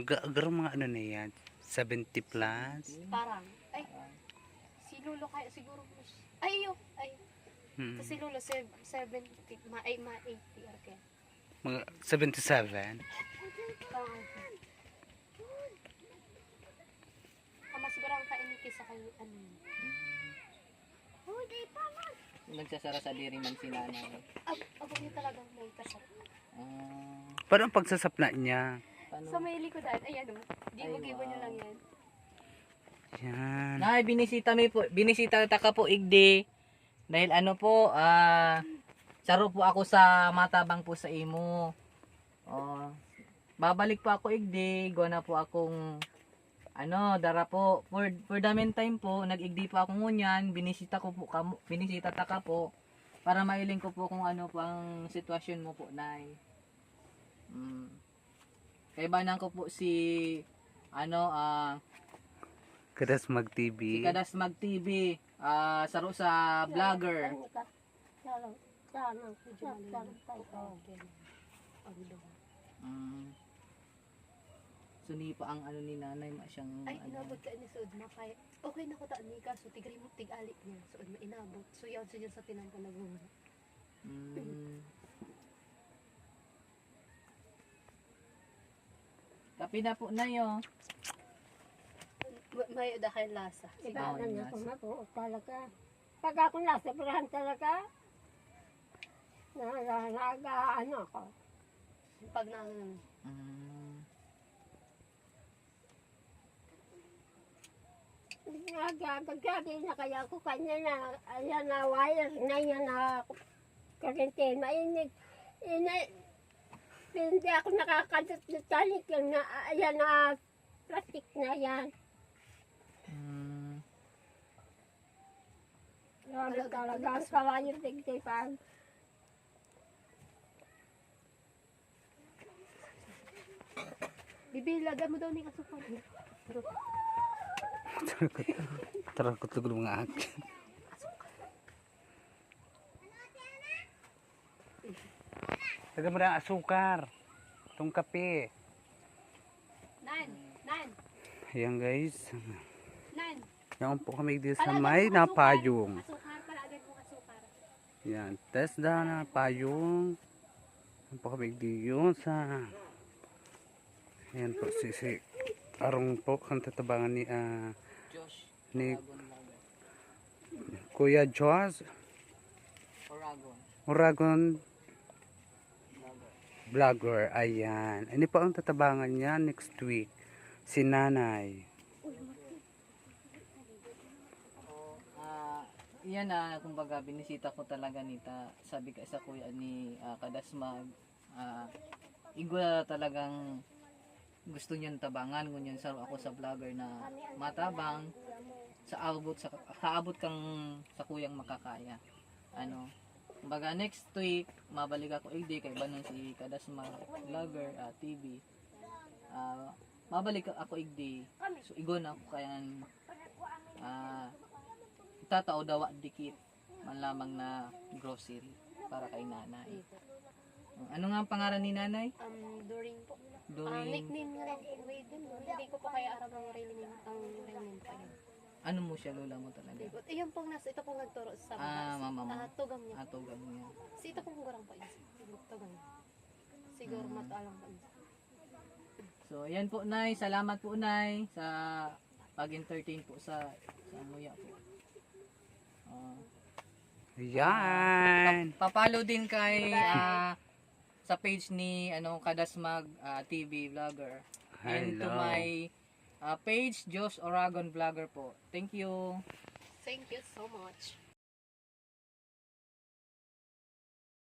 Agar mga ano na yan, 70 plus. Parang, ay, si Lolo kaya siguro, ay, yun, ay, Hmm. si Lolo, 70, ay, 80, okay. Mga 77. Masigurang kainiki sa kayo, ano. Nagsasara sa diri man si nanay. Abo niya talagang may kasap. Paano ang pagsasapna niya? Paano? Sa may likodan, ayan o. Gibo-gibo Ay, niyo wow. lang yan. Yan. Nay, binisita ta ka po igdi. Dahil ano po, saro po ako sa matabang po sa imo. Babalik po ako igdi, gawa na po akong dara po. For the meantime po, nag-igdi po ako ngunyan, binisita ta ka po para mailing ko po kung ano po ang sitwasyon mo po, Nay. Kay banan ko po si Kadasmag TV. si Kadasmag TV, saro sa vlogger. Suni pa ang ano ni nanay ma siyang Ay, inabot ka ni Suod na kaya. Okay na ko ta ni ka, so tigri mo tig-alik niya. Suod na inabot. So yun siya sa tinampo na bunga. Kapi na po na yo. May dahil lasa. Iba Oo, na niya nasa. kung mabuo talaga. Pag ako nasa brahan talaga, ano ako. Pag na, Nagagagagay na kaya ako kanya na, ayan na wire na yan na kurente, mainig. Hindi ako nakakadutalik yung na, ayan na plastic na yan. Grabe talaga, ang kawayo tigtipan. bibilagan mo daw ni kasupang. Tarakot lugod mga akin. Lagyan mo na ang asukar. Itong kape. Nan! Ayan guys. Nan! Yan po kami dito sa may napayong. Asukar, palagay mo asukar. Yan. Test na napayong. Yan po kami dito sa... Ayan po si Arong po. Ang tatabangan ni Josh. ni Oragon vlogger. Kuya Josh Oragon Vlogger. Ayan. Ano po ang tatabangan niya next week? Si Nanay. Yan kumbaga binisita ko talaga nita. Sabi ka sa kuya ni Kadasmag, igwa talagang gusto niyan tabangan ngunyan saro ako sa vlogger na matabang sa abot kang sa kuyang makakaya. Kumbaga next week mabalik ako igdi kay banon si Kadasmag vlogger TV. Mabalik ako igdi. So igon ako kayan itatao daw dikit man lamang na grocery para kay nanay. Ano nga ang pangalan ni nanay? During po. During Nickname niya lang po, Raiden. Hindi ko pa kaya aram ang real name pa yun. ano mo siya, lola mo talaga? Iyon pong ito pong nagturo sa Mama mo. Tugam niya. Tugam niya. Si ito pong gurang pa yun. Tugam. Siguro mataalang pa yun. So, ayan po, Nay. Salamat po, Nay, sa pag-entertain po sa Muya po. Ayan. Papalo din kay sa page ni Kadasmag TV vlogger. And to Hello. my page, Josh Oragon vlogger po. Thank you. Thank you so much.